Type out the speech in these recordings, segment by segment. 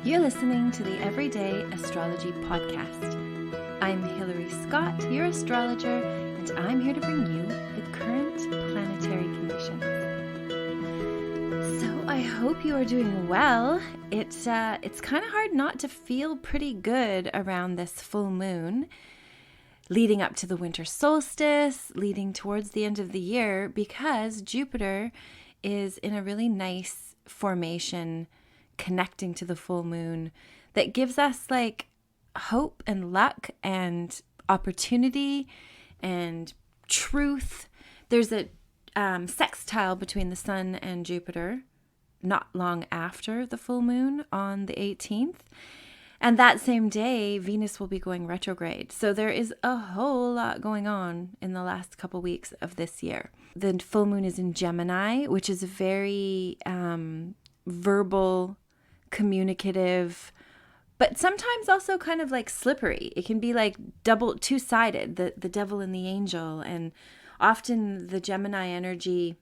You're listening to the Everyday Astrology Podcast. I'm Hilary Scott, your astrologer, and I'm here to bring you the current planetary conditions. So I hope you are doing well. It's kind of hard not to feel pretty good around this full moon, leading up to the winter solstice, leading towards the end of the year, because Jupiter is in a really nice formation connecting to the full moon that gives us like hope and luck and opportunity and truth. There's a sextile between the Sun and Jupiter not long after the full moon on the 18th. And that same day, Venus will be going retrograde. So there is a whole lot going on in the last couple weeks of this year. The full moon is in Gemini, which is a very verbal, communicative, but sometimes also kind of like slippery. It can be like two-sided, the devil and the angel. And often the Gemini energy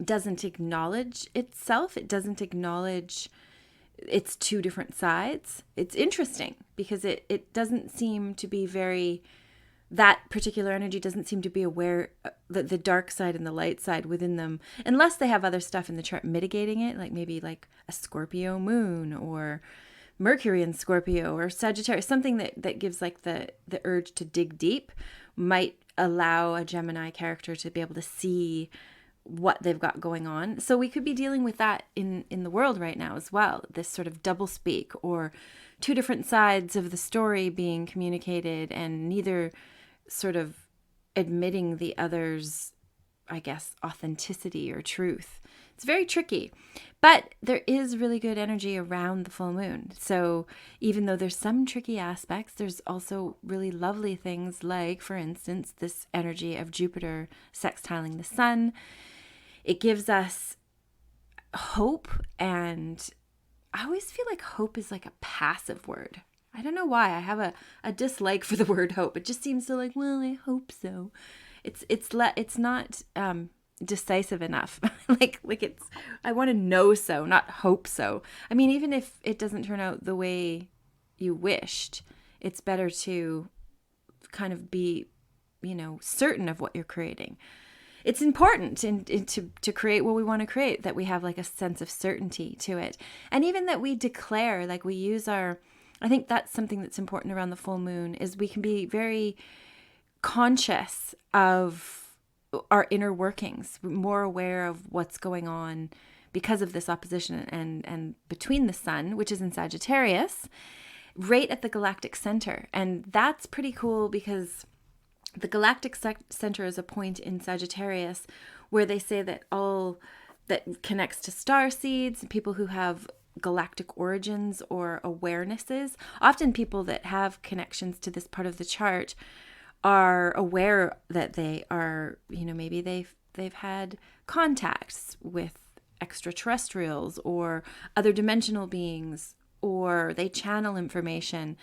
doesn't acknowledge itself. It doesn't acknowledge its two different sides. It's interesting because it doesn't seem to be that particular energy doesn't seem to be aware that the dark side and the light side within them, unless they have other stuff in the chart mitigating it, like maybe like a Scorpio moon or Mercury in Scorpio or Sagittarius, something that gives like the urge to dig deep might allow a Gemini character to be able to see what they've got going on. So we could be dealing with that in the world right now as well, this sort of doublespeak or two different sides of the story being communicated and neither sort of admitting the other's, I guess, authenticity or truth. It's very tricky, but there is really good energy around the full moon. So even though there's some tricky aspects, there's also really lovely things like, for instance, this energy of Jupiter sextiling the Sun. It gives us hope, and I always feel like hope is like a passive word. I don't know why. I have a dislike for the word hope. It just seems so like, well, I hope so. It's not decisive enough. like it's, I want to know so, not hope so. I mean, even if it doesn't turn out the way you wished, it's better to kind of be, certain of what you're creating. It's important to create what we want to create, that we have like a sense of certainty to it. And even that we declare, like we use I think that's something that's important around the full moon, is we can be very conscious of our inner workings, more aware of what's going on because of this opposition and between the Sun, which is in Sagittarius, right at the galactic center. And that's pretty cool because the galactic center is a point in Sagittarius where they say that all that connects to star seeds, people who have galactic origins or awarenesses, often people that have connections to this part of the chart are aware that they are, maybe they've had contacts with extraterrestrials or other dimensional beings, or they channel information.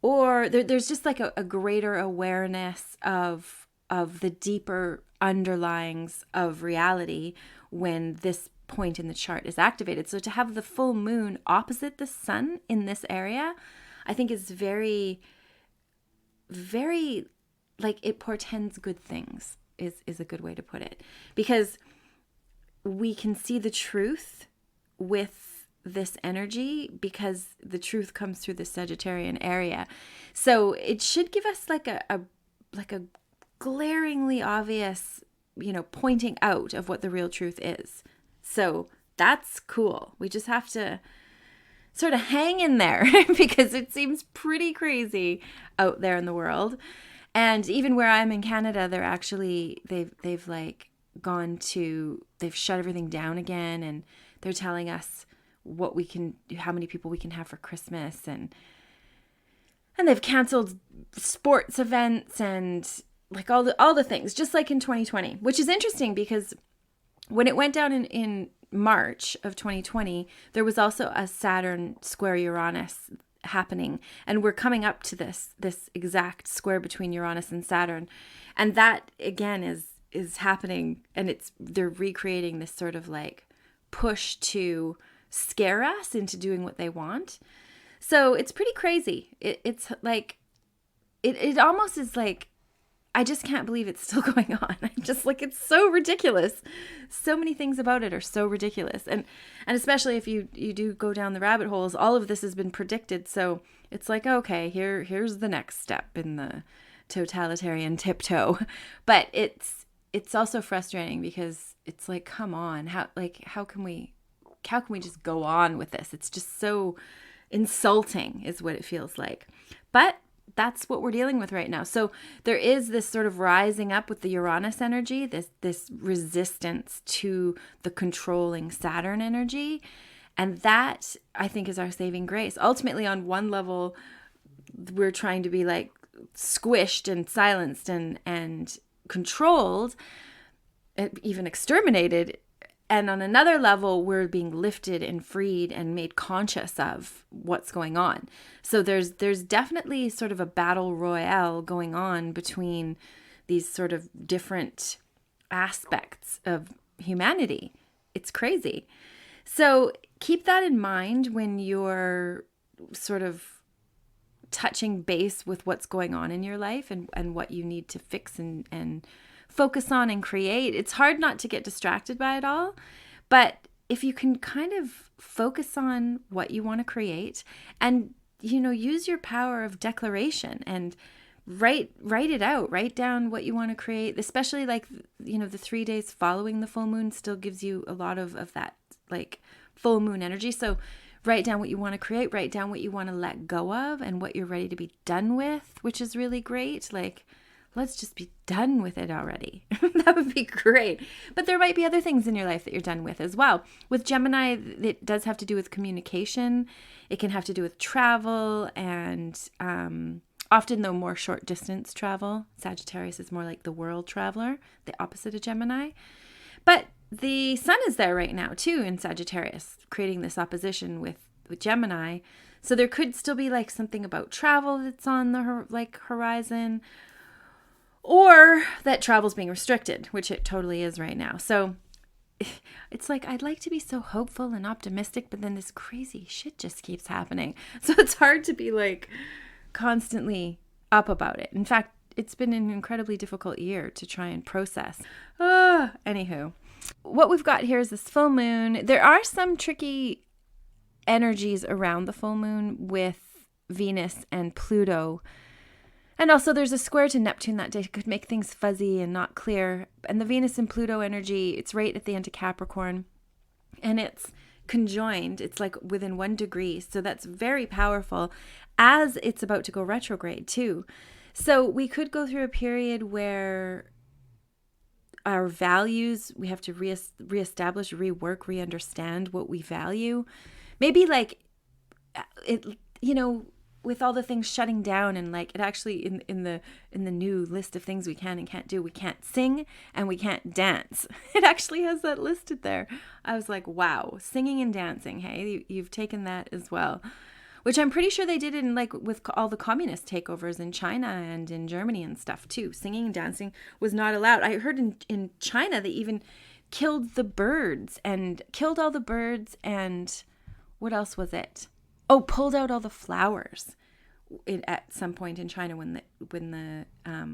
Or there's just like a greater awareness of the deeper underlyings of reality when this point in the chart is activated. So to have the full moon opposite the Sun in this area, I think is very, very, like it portends good things is a good way to put it. Because we can see the truth with this energy because the truth comes through the Sagittarian area. So it should give us like a glaringly obvious, pointing out of what the real truth is. So that's cool. We just have to sort of hang in there because it seems pretty crazy out there in the world. And even where I'm in Canada, they're actually, they've like they've shut everything down again, and they're telling us how many people we can have for Christmas, and they've canceled sports events and like all the things, just like in 2020, which is interesting because when it went down in March of 2020, there was also a Saturn square Uranus happening, and we're coming up to this exact square between Uranus and Saturn, and that again is happening, and they're recreating this sort of like push to scare us into doing what they want. So it's pretty crazy. It's like, it almost is like, I just can't believe it's still going on. I'm just like, it's so ridiculous. So many things about it are so ridiculous. And especially if you do go down the rabbit holes, all of this has been predicted. So it's like, okay, here's the next step in the totalitarian tiptoe. But it's also frustrating because it's like, come on, how can we just go on with this? It's just so insulting is what it feels like. But that's what we're dealing with right now. So there is this sort of rising up with the Uranus energy, this resistance to the controlling Saturn energy. And that, I think, is our saving grace. Ultimately, on one level, we're trying to be like squished and silenced and controlled, even exterminated. And on another level, we're being lifted and freed and made conscious of what's going on. So there's definitely sort of a battle royale going on between these sort of different aspects of humanity. It's crazy. So keep that in mind when you're sort of touching base with what's going on in your life and what you need to fix and focus on and create. It's hard not to get distracted by it all, but if you can kind of focus on what you want to create and, use your power of declaration and write it out, write down what you want to create, especially like, the 3 days following the full moon still gives you a lot of that like full moon energy. So write down what you want to create, write down what you want to let go of and what you're ready to be done with, which is really great. Like, let's just be done with it already. That would be great. But there might be other things in your life that you're done with as well. With Gemini, it does have to do with communication. It can have to do with travel and often, though, more short distance travel. Sagittarius is more like the world traveler, the opposite of Gemini. But the sun is there right now, too, in Sagittarius, creating this opposition with Gemini. So there could still be like something about travel that's on the horizon. Or that travel's being restricted, which it totally is right now. So it's like, I'd like to be so hopeful and optimistic, but then this crazy shit just keeps happening. So it's hard to be like constantly up about it. In fact, it's been an incredibly difficult year to try and process. Anywho, what we've got here is this full moon. There are some tricky energies around the full moon with Venus and Pluto. And also there's a square to Neptune that day. It could make things fuzzy and not clear. And the Venus and Pluto energy, it's right at the end of Capricorn. And it's conjoined. It's like within 1 degree. So that's very powerful as it's about to go retrograde too. So we could go through a period where our values, we have to reestablish, rework, re-understand what we value. Maybe like it, with all the things shutting down and like it actually in the new list of things we can and can't do, we can't sing and we can't dance. It actually has that listed there. I was like, wow, singing and dancing. Hey, you've taken that as well, which I'm pretty sure they did in like with all the communist takeovers in China and in Germany and stuff too. Singing and dancing was not allowed. I heard in China they even killed all the birds and what else was it? Oh, pulled out all the flowers at some point in China when the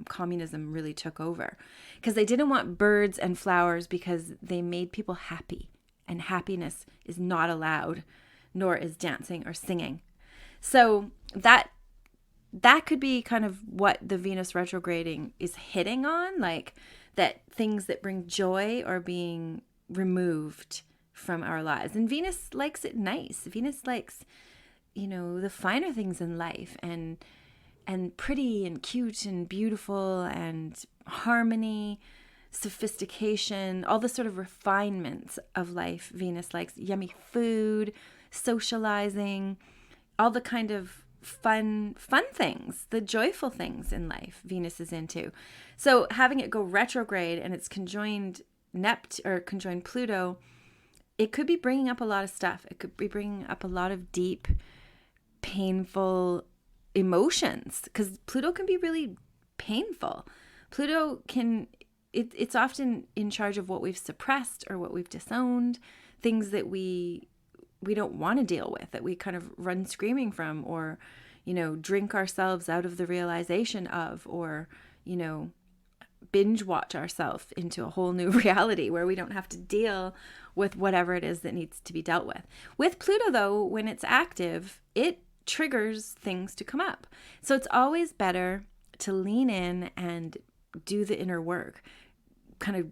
communism really took over, because they didn't want birds and flowers because they made people happy, and happiness is not allowed, nor is dancing or singing. So that could be kind of what the Venus retrograding is hitting on, like that things that bring joy are being removed from our lives. And Venus likes it nice. Venus likes, the finer things in life and pretty and cute and beautiful and harmony, sophistication, all the sort of refinements of life. Venus likes yummy food, socializing, all the kind of fun things, the joyful things in life Venus is into. So having it go retrograde and it's conjoined conjoined Pluto, it could be bringing up a lot of stuff. It could be bringing up a lot of deep, painful emotions, because Pluto can be really painful. Pluto it's often in charge of what we've suppressed or what we've disowned, things that we want to deal with, that we kind of run screaming from, or, drink ourselves out of the realization of, or, binge watch ourselves into a whole new reality where we don't have to deal with whatever it is that needs to be dealt with. With Pluto, though, when it's active, it triggers things to come up. So it's always better to lean in and do the inner work. Kind of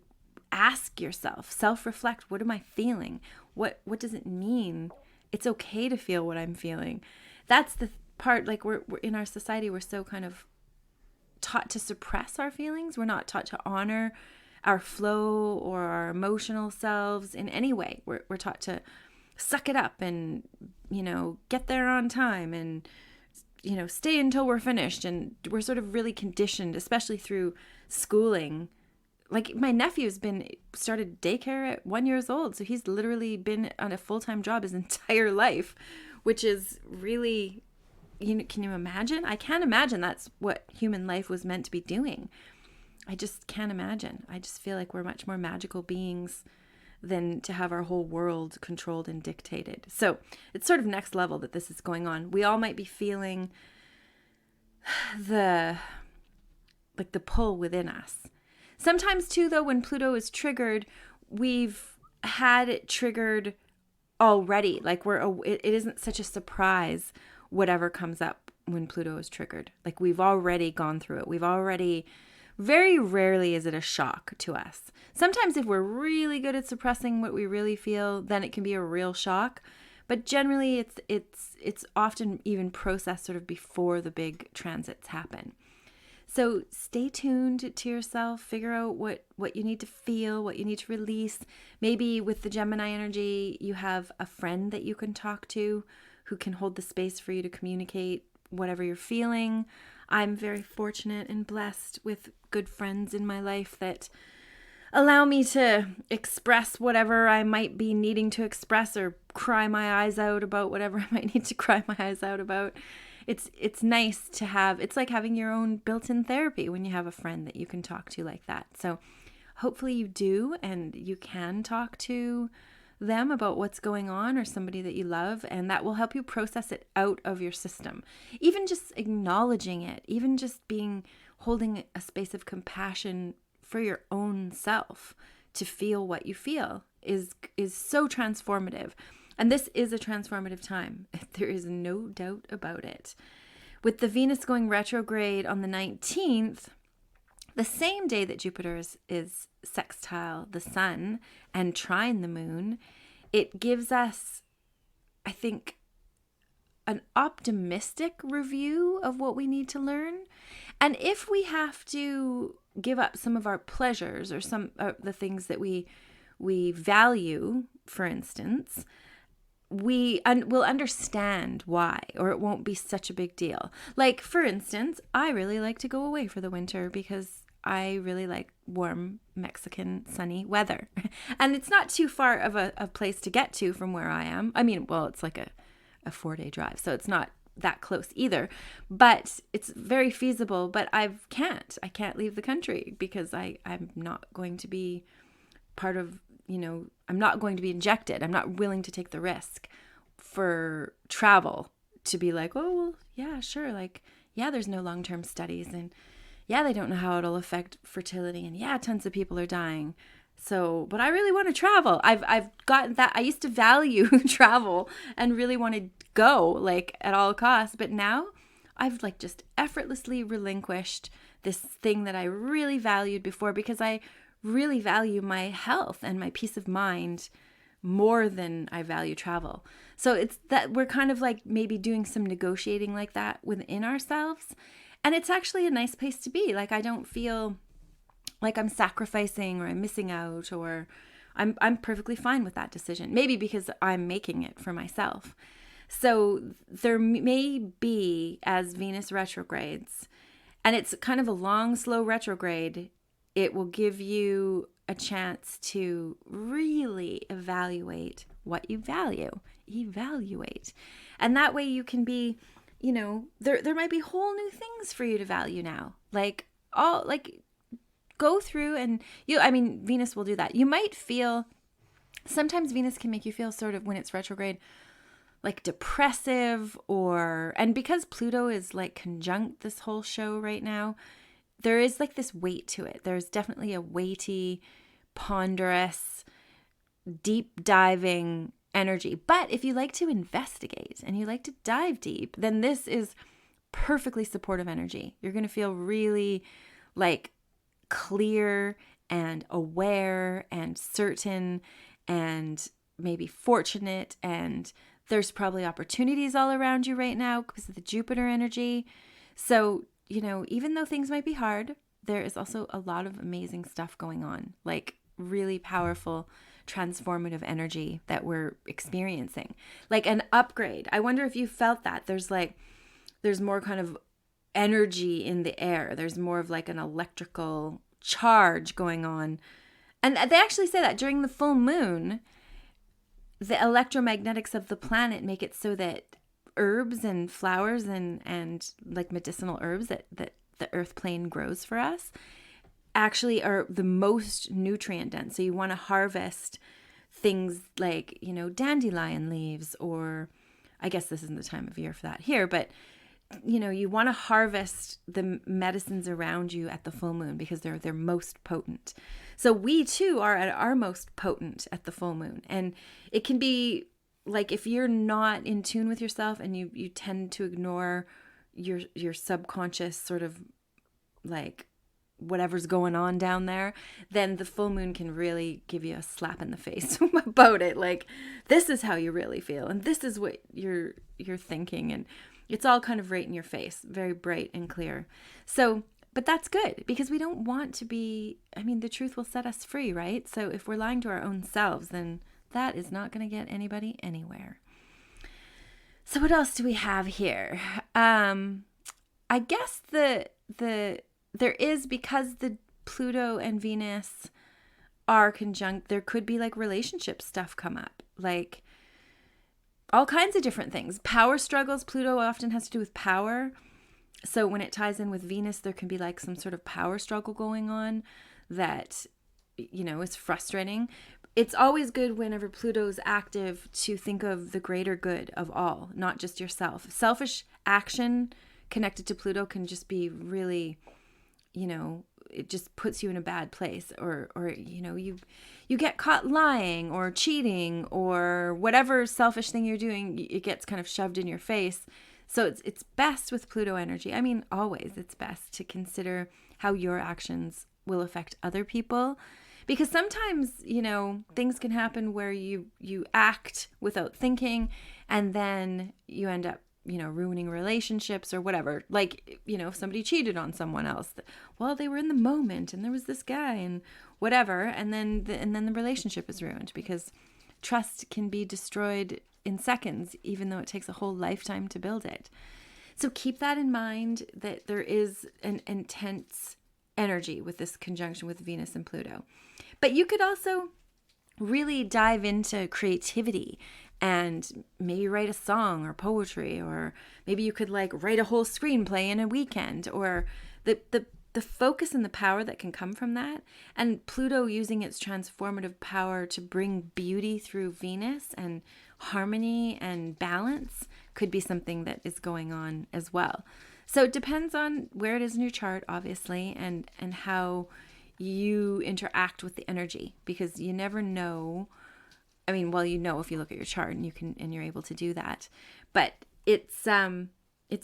ask yourself, self-reflect, what am I feeling? What does it mean? It's okay to feel what I'm feeling. That's the part, like we're in our society, we're so kind of taught to suppress our feelings. We're not taught to honor our flow or our emotional selves in any way. We're taught to suck it up and, get there on time and, stay until we're finished. And we're sort of really conditioned, especially through schooling. Like my nephew's started daycare at 1 year old. So he's literally been on a full-time job his entire life, which is really, can you imagine? I can't imagine that's what human life was meant to be doing. I just can't imagine. I just feel like we're much more magical beings than to have our whole world controlled and dictated. So it's sort of next level that this is going on. We all might be feeling the pull within us. Sometimes too, though, when Pluto is triggered, we've had it triggered already. Like it isn't such a surprise whatever comes up when Pluto is triggered. Like we've already gone through it. Very rarely is it a shock to us. Sometimes if we're really good at suppressing what we really feel, then it can be a real shock. But generally it's often even processed sort of before the big transits happen. So stay tuned to yourself, figure out what you need to feel, what you need to release. Maybe with the Gemini energy, you have a friend that you can talk to who can hold the space for you to communicate whatever you're feeling. I'm very fortunate and blessed with good friends in my life that allow me to express whatever I might be needing to express, or cry my eyes out about whatever I might need to cry my eyes out about. It's nice to have. It's like having your own built-in therapy when you have a friend that you can talk to like that. So hopefully you do, and you can talk to them about what's going on, or somebody that you love, and that will help you process it out of your system. Even just acknowledging it, even just holding a space of compassion for your own self to feel what you feel is so transformative. And this is a transformative time. There is no doubt about it. With the Venus going retrograde on the 19th, the same day that Jupiter is sextile the sun and trine the moon, it gives us, I think, an optimistic review of what we need to learn. And if we have to give up some of our pleasures, or some of the things that we value, for instance, we'll understand why, or it won't be such a big deal. Like, for instance, I really like to go away for the winter because I really like warm Mexican sunny weather. And it's not too far of a place to get to from where I am. I mean, well, it's like a 4-day drive, so it's not that close either, but it's very feasible. But I can't leave the country because I'm not going to be part of, I'm not going to be injected. I'm not willing to take the risk for travel to be like, oh, well, yeah, sure. Like, yeah, there's no long-term studies, and yeah, they don't know how it'll affect fertility, and yeah, tons of people are dying. So, but I really want to travel. I've gotten that. I used to value travel and really want to go like at all costs, but now I've like just effortlessly relinquished this thing that I really valued before, because I really value my health and my peace of mind more than I value travel. So it's that we're kind of like maybe doing some negotiating like that within ourselves. And it's actually a nice place to be. Like, I don't feel like I'm sacrificing or I'm missing out, or I'm perfectly fine with that decision. Maybe because I'm making it for myself. So there may be, as Venus retrogrades, and it's kind of a long, slow retrograde, it will give you a chance to really evaluate what you value. Evaluate. And that way you can be, there might be whole new things for you to value now. Go through and Venus will do that. You might feel Sometimes Venus can make you feel sort of, when it's retrograde, like depressive, and because Pluto is like conjunct this whole show right now, there is like this weight to it. There's definitely a weighty, ponderous, deep diving energy. But if you like to investigate and you like to dive deep, then this is perfectly supportive energy. You're going to feel really like clear and aware and certain and maybe fortunate, and there's probably opportunities all around you right now because of the Jupiter energy. So, even though things might be hard, there is also a lot of amazing stuff going on, like really powerful transformative energy that we're experiencing, like an upgrade. I wonder if you felt that there's more kind of energy in the air. There's more of like an electrical charge going on. And they actually say that during the full moon, the electromagnetics of the planet make it so that herbs and flowers and like medicinal herbs that the earth plane grows for us actually are the most nutrient dense. So you want to harvest things like, dandelion leaves, or I guess this isn't the time of year for that here, but you want to harvest the medicines around you at the full moon because they're most potent. So we too are at our most potent at the full moon. And it can be like, if you're not in tune with yourself and you tend to ignore your subconscious sort of like whatever's going on down there, then the full moon can really give you a slap in the face about it. Like, this is how you really feel, and this is what you're thinking, and it's all kind of right in your face, very bright and clear. So, but that's good, because we don't want to be, the truth will set us free, right? So if we're lying to our own selves, then that is not going to get anybody anywhere. So what else do we have here? I guess there is, because the Pluto and Venus are conjunct, there could be like relationship stuff come up, like all kinds of different things. Power struggles. Pluto often has to do with power. So when it ties in with Venus, there can be like some sort of power struggle going on that, is frustrating. It's always good whenever Pluto's active to think of the greater good of all, not just yourself. Selfish action connected to Pluto can just be really, it just puts you in a bad place, or you get caught lying or cheating or whatever selfish thing you're doing, it gets kind of shoved in your face. So it's best with Pluto energy. Always it's best to consider how your actions will affect other people, because sometimes, things can happen where you act without thinking, and then you end up ruining relationships or whatever. Like, if somebody cheated on someone else, well, they were in the moment and there was this guy and whatever. And then the relationship is ruined, because trust can be destroyed in seconds, even though it takes a whole lifetime to build it. So keep that in mind, that there is an intense energy with this conjunction with Venus and Pluto. But you could also really dive into creativity and maybe write a song or poetry, or maybe you could like write a whole screenplay in a weekend, or the focus and the power that can come from that. And Pluto using its transformative power to bring beauty through Venus and harmony and balance could be something that is going on as well. So it depends on where it is in your chart, obviously, and how you interact with the energy, because you never know. If you look at your chart and you're able to do that, but it's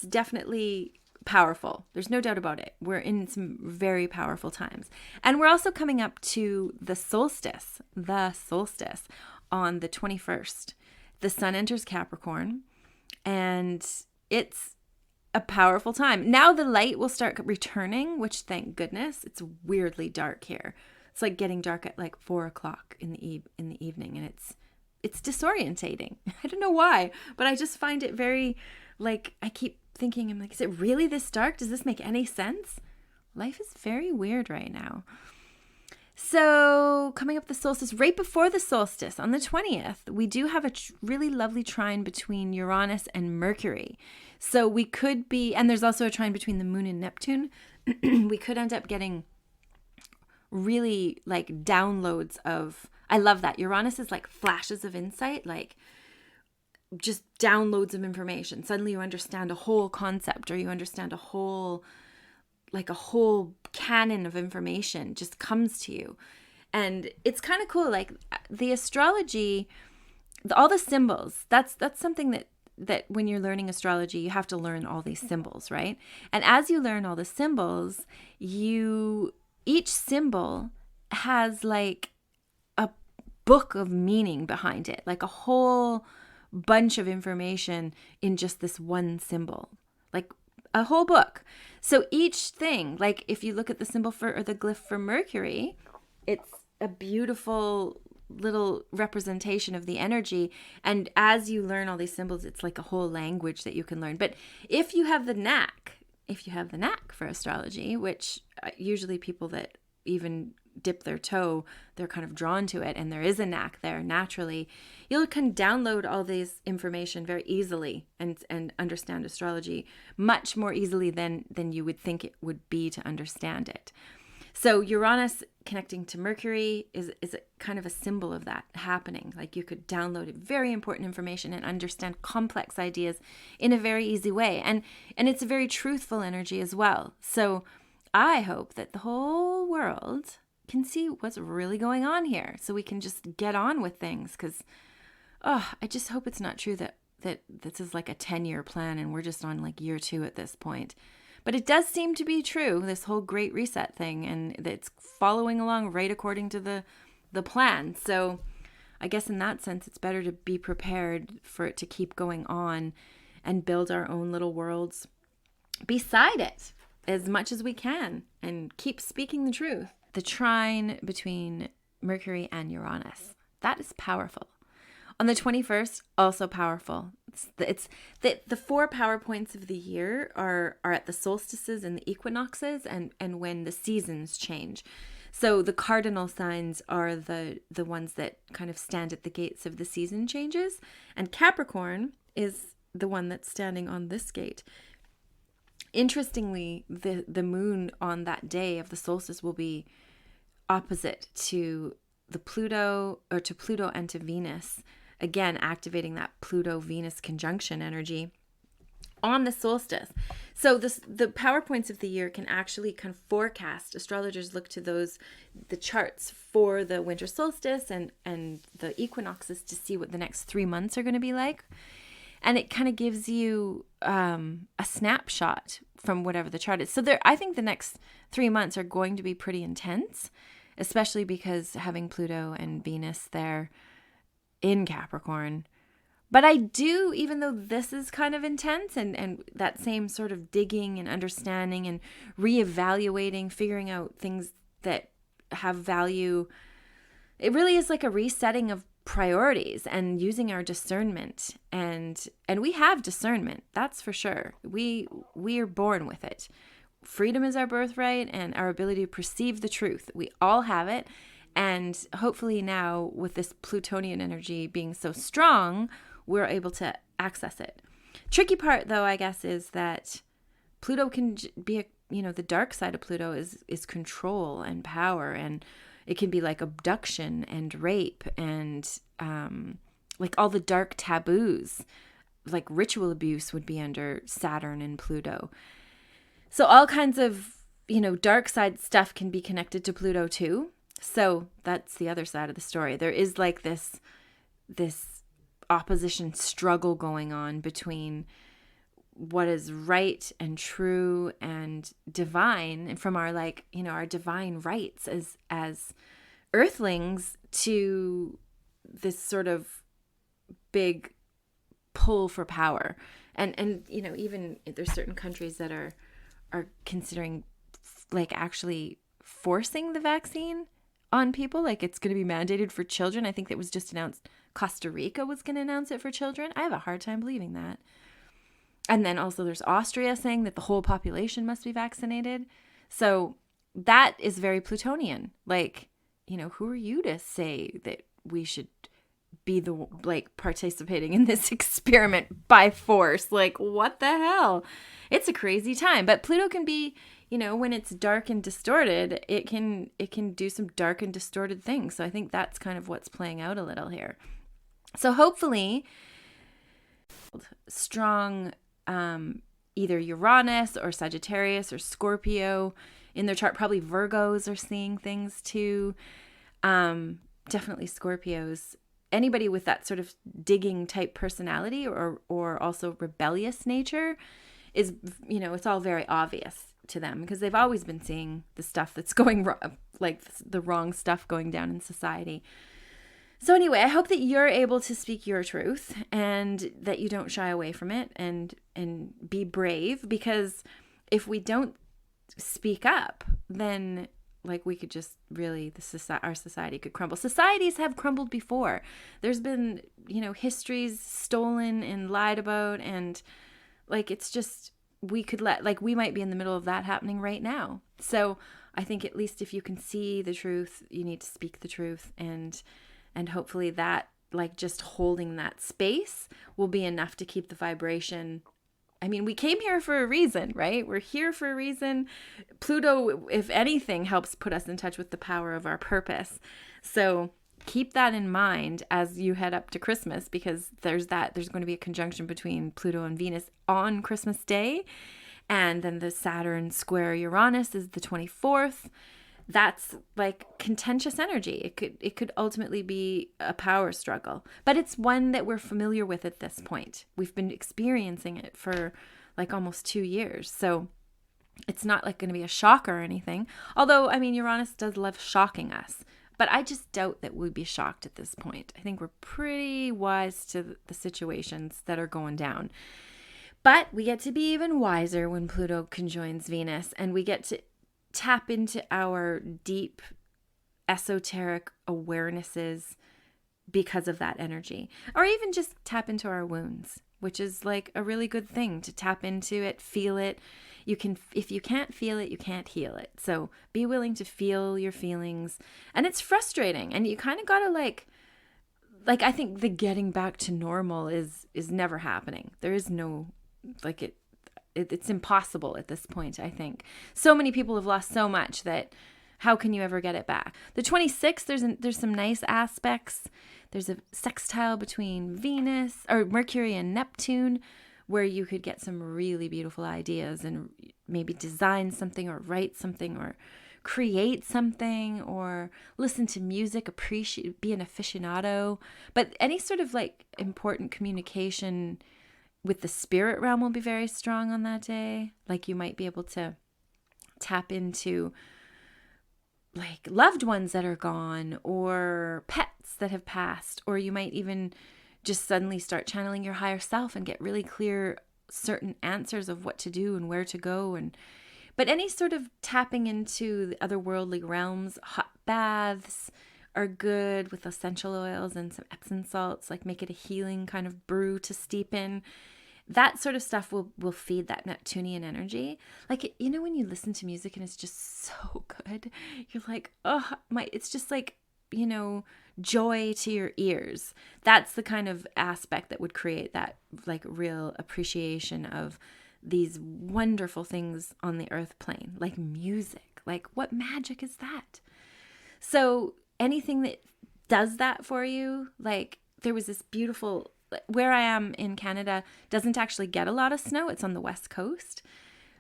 definitely powerful. There's no doubt about it. We're in some very powerful times, and we're also coming up to the solstice on the 21st. The sun enters Capricorn, and it's a powerful time. Now the light will start returning, which, thank goodness. It's weirdly dark here. It's like getting dark at like 4:00 in the evening, and it's disorientating. I don't know why, but I just find it very, like, I keep thinking, I'm like, is it really this dark? Does this make any sense? Life is very weird right now. So coming up the solstice, right before the solstice on the 20th, we do have a really lovely trine between Uranus and Mercury. So we could be, and there's also a trine between the moon and Neptune. We could end up getting really like downloads of I love that. Uranus is like flashes of insight, like just downloads of information. Suddenly you understand a whole concept, or you understand a whole canon of information just comes to you. And it's kind of cool. Like the astrology, all the symbols, that's something that when you're learning astrology, you have to learn all these symbols, right? And as you learn all the symbols, each symbol has like a book of meaning behind it, like a whole bunch of information in just this one symbol, like a whole book. So each thing, like if you look at the symbol for, or the glyph for Mercury, it's a beautiful little representation of the energy. And as you learn all these symbols, it's like a whole language that you can learn. But if you have the knack for astrology, which usually people that even dip their toe, they're kind of drawn to it, and there is a knack there naturally, you can download all this information very easily and understand astrology much more easily than you would think it would be to understand it. So Uranus connecting to Mercury is a kind of a symbol of that happening. Like you could download very important information and understand complex ideas in a very easy way. And it's a very truthful energy as well. So I hope that the whole world can see what's really going on here, so we can just get on with things. Because, I just hope it's not true that this is like a 10-year plan and we're just on like year 2 at this point. But it does seem to be true, this whole Great Reset thing, and it's following along right according to the plan. So I guess in that sense, it's better to be prepared for it to keep going on and build our own little worlds beside it as much as we can and keep speaking the truth. The trine between Mercury and Uranus, that is powerful. On the 21st, also powerful. It's the 4 power points of the year are at the solstices and the equinoxes and when the seasons change. So the cardinal signs are the ones that kind of stand at the gates of the season changes. And Capricorn is the one that's standing on this gate. Interestingly, the moon on that day of the solstice will be opposite to Pluto and to Venus. Again, activating that Pluto-Venus conjunction energy on the solstice. So the power points of the year can actually kind of forecast. Astrologers look to the charts for the winter solstice and the equinoxes to see what the next 3 months are going to be like. And it kind of gives you a snapshot from whatever the chart is. So I think the next 3 months are going to be pretty intense, especially because having Pluto and Venus there in Capricorn. But I do, even though this is kind of intense and that same sort of digging and understanding and reevaluating, figuring out things that have value, it really is like a resetting of priorities and using our discernment. And we have discernment, that's for sure. We are born with it. Freedom is our birthright and our ability to perceive the truth. We all have it. And hopefully now with this Plutonian energy being so strong, we're able to access it. Tricky part though, I guess, is that Pluto can be the dark side of Pluto is control and power, and it can be like abduction and rape and like all the dark taboos, like ritual abuse would be under Saturn and Pluto. So all kinds of, dark side stuff can be connected to Pluto too. So that's the other side of the story. There is like this opposition struggle going on between what is right and true and divine, and from our our divine rights as earthlings to this sort of big pull for power. And even there's certain countries that are considering like actually forcing the vaccine on people, like it's going to be mandated for children. I think that was just announced Costa Rica was going to announce it for children. I have a hard time believing that. And then also there's Austria saying that the whole population must be vaccinated. So that is very Plutonian. Like, who are you to say that we should be participating in this experiment by force? Like, what the hell? It's a crazy time. But Pluto can be, when it's dark and distorted, it can do some dark and distorted things. So I think that's kind of what's playing out a little here. So hopefully strong either Uranus or Sagittarius or Scorpio in their chart. Probably Virgos are seeing things too. Definitely Scorpios. Anybody with that sort of digging type personality or also rebellious nature is, it's all very obvious to them because they've always been seeing the stuff that's going wrong, like the wrong stuff going down in society. So anyway, I hope that you're able to speak your truth and that you don't shy away from it and be brave, because if we don't speak up, then we could just really, our society could crumble. Societies have crumbled before. There's been, histories stolen and lied about, and it's just, we might be in the middle of that happening right now. So I think at least if you can see the truth, you need to speak the truth, and hopefully that, just holding that space will be enough to keep the vibration. I mean, we came here for a reason, right? We're here for a reason. Pluto, if anything, helps put us in touch with the power of our purpose. So keep that in mind as you head up to Christmas, because there's going to be a conjunction between Pluto and Venus on Christmas Day. And then the Saturn square Uranus is the 24th. That's contentious energy. It could ultimately be a power struggle, but it's one that we're familiar with at this point. We've been experiencing it for almost 2 years. So it's not going to be a shock or anything. Although, Uranus does love shocking us, but I just doubt that we'd be shocked at this point. I think we're pretty wise to the situations that are going down. But we get to be even wiser when Pluto conjoins Venus, and we get to tap into our deep esoteric awarenesses because of that energy, or even just tap into our wounds, which is a really good thing to tap into it, feel it. If you can't feel it, you can't heal it. So be willing to feel your feelings. And it's frustrating, and you kind of gotta I think the getting back to normal is never happening. There is no it's impossible at this point, I think. So many people have lost so much that how can you ever get it back? The 26th, there's some nice aspects. There's a sextile between Mercury and Neptune, where you could get some really beautiful ideas and maybe design something or write something or create something or listen to music, be an aficionado. But any sort of important communication with the spirit realm will be very strong on that day. You might be able to tap into loved ones that are gone or pets that have passed, or you might even just suddenly start channeling your higher self and get really clear certain answers of what to do and where to go. But any sort of tapping into the otherworldly realms, hot baths are good with essential oils and some Epsom salts, make it a healing kind of brew to steep in. That sort of stuff will feed that Neptunian energy. When you listen to music and it's just so good, you're it's just joy to your ears. That's the kind of aspect that would create that real appreciation of these wonderful things on the earth plane, like music. What magic is that? So anything that does that for you, there was this beautiful, where I am in Canada doesn't actually get a lot of snow. It's on the west coast.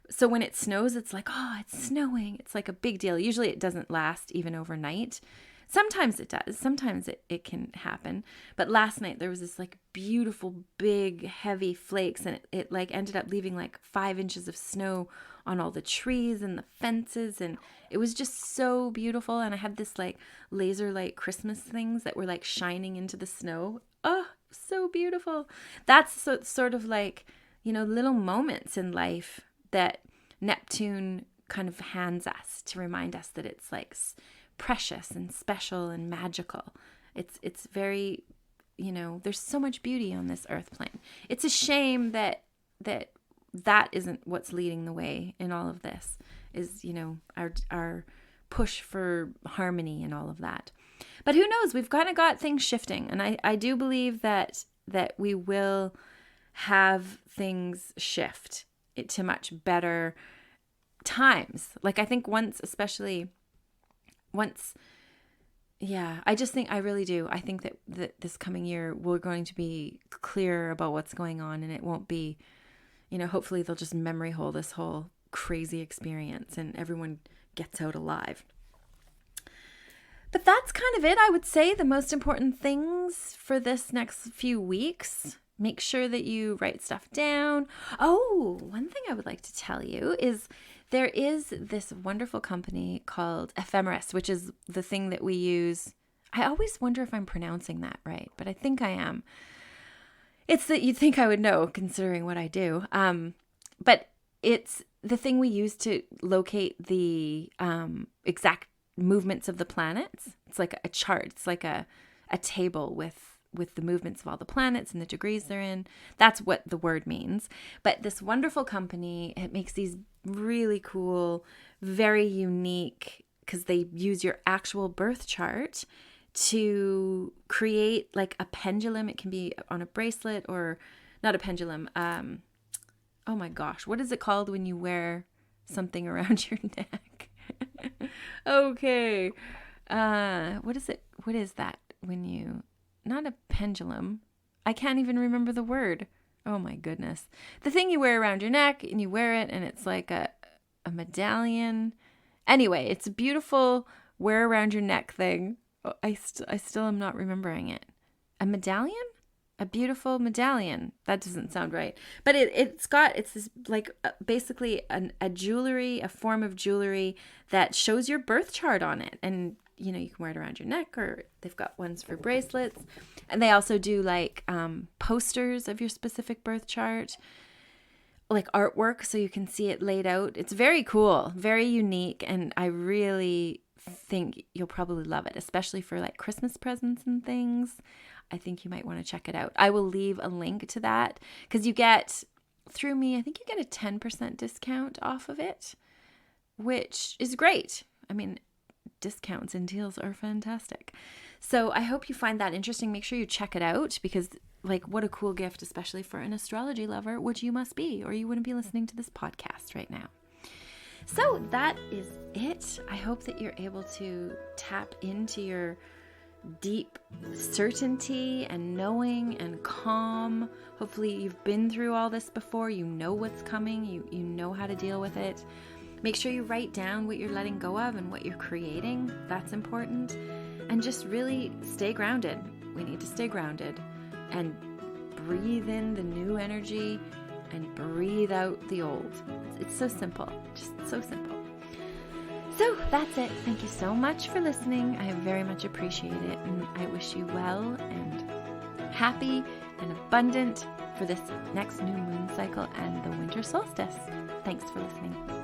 So when it snows, it's it's snowing. It's a big deal. Usually it doesn't last even overnight. Sometimes it does. Sometimes it can happen. But last night there was this beautiful, big, heavy flakes, and it ended up leaving 5 inches of snow on all the trees and the fences, and it was just so beautiful. And I had this laser light Christmas things that were shining into the snow. Oh, so beautiful. That's sort of little moments in life that Neptune kind of hands us to remind us that it's precious and special and magical. It's very, there's so much beauty on this earth plane. It's a shame that isn't what's leading the way in all of this, is, our push for harmony and all of that. But who knows? We've kind of got things shifting, and I do believe that we will have things shift to much better times. Like I think I really do. I think that this coming year we're going to be clearer about what's going on, and it won't be, hopefully they'll just memory hole this whole crazy experience and everyone gets out alive. But that's kind of it. I would say the most important things for this next few weeks. Make sure that you write stuff down. Oh, one thing I would like to tell you is there is this wonderful company called Ephemeris, which is the thing that we use. I always wonder if I'm pronouncing that right, but I think I am. It's that you'd think I would know considering what I do. But it's the thing we use to locate the exact movements of the planets. It's like a chart. It's like a table with the movements of all the planets and the degrees they're in. That's what the word means. But this wonderful company, it makes these really cool, very unique, because they use your actual birth chart to create like a pendulum. It can be on a bracelet or not a pendulum. Oh my gosh, what is it called when you wear something around your neck? Okay. What is it? What is that when you, not a pendulum. I can't even remember the word. Oh my goodness. The thing you wear around your neck and you wear it and it's like a medallion. Anyway, it's a beautiful wear around your neck thing. Oh, I still am not remembering it. A medallion? A beautiful medallion. That doesn't sound right. But it's this like basically a jewelry, a form of jewelry that shows your birth chart on it. And, you can wear it around your neck, or they've got ones for bracelets. And they also do like posters of your specific birth chart, like artwork, so you can see it laid out. It's very cool, very unique. And I really think you'll probably love it, especially for like Christmas presents and things. I think you might want to check it out. I will leave a link to that because you get, through me, I think you get a 10% discount off of it, which is great. I mean, discounts and deals are fantastic. So I hope you find that interesting. Make sure you check it out because like what a cool gift, especially for an astrology lover, which you must be, or you wouldn't be listening to this podcast right now. So that is it. I hope that you're able to tap into your deep certainty and knowing and calm. Hopefully you've been through all this before. You know what's coming. You know how to deal with it. Make sure you write down what you're letting go of and what you're creating. That's important. And just really stay grounded. We need to stay grounded and breathe in the new energy and breathe out the old. It's so simple, just so simple. So that's it. Thank you so much for listening. I very much appreciate it. And I wish you well and happy and abundant for this next new moon cycle and the winter solstice. Thanks for listening.